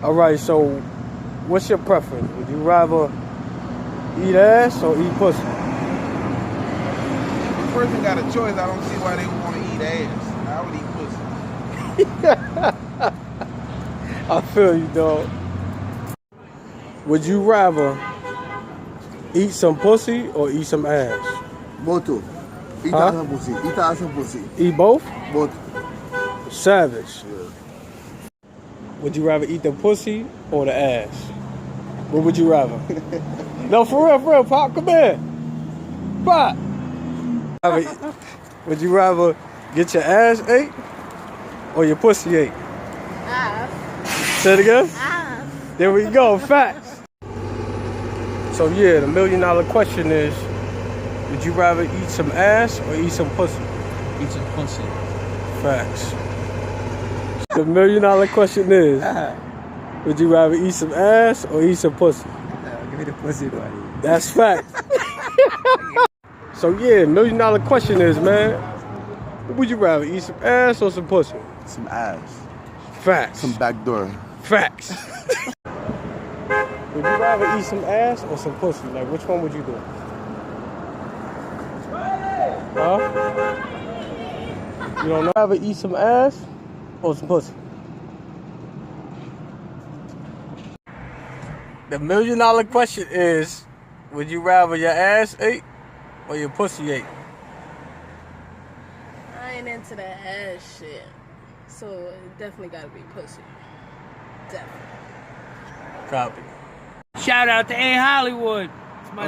Alright, so what's your preference? Would you rather eat ass or eat pussy? If a person got a choice, I don't see why they would want to eat ass. I would eat pussy. I feel you, dog. Would you rather eat some pussy or eat some ass? Both. Eat Huh? ass and pussy. Eat ass and pussy. Eat both? Both. Savage. Yeah. Would you rather eat the pussy or the ass? What would you rather? No, for real, Pop, come here. Pop. Would you rather get your ass ate or your pussy ate? Ass. Say it again? Ass. There we go, facts. So yeah, the $1 million question is, would you rather eat some ass or eat some pussy? Eat some pussy. Facts. The $1 million question is, would you rather eat some ass or eat some pussy? Give me the pussy, buddy. That's fact. So yeah, $1 million question is, man, what would you rather eat, some ass or some pussy? Some ass. Facts. Some back door. Facts. Would you rather eat some ass or some pussy? Like, which one would you do? Huh? You don't know? Rather eat some ass or some pussy? The $1 million question is, would you rather your ass ate or your pussy ate? I ain't into that ass shit. So it definitely gotta be pussy. Definitely. Copy. Shout out to A Hollywood. It's my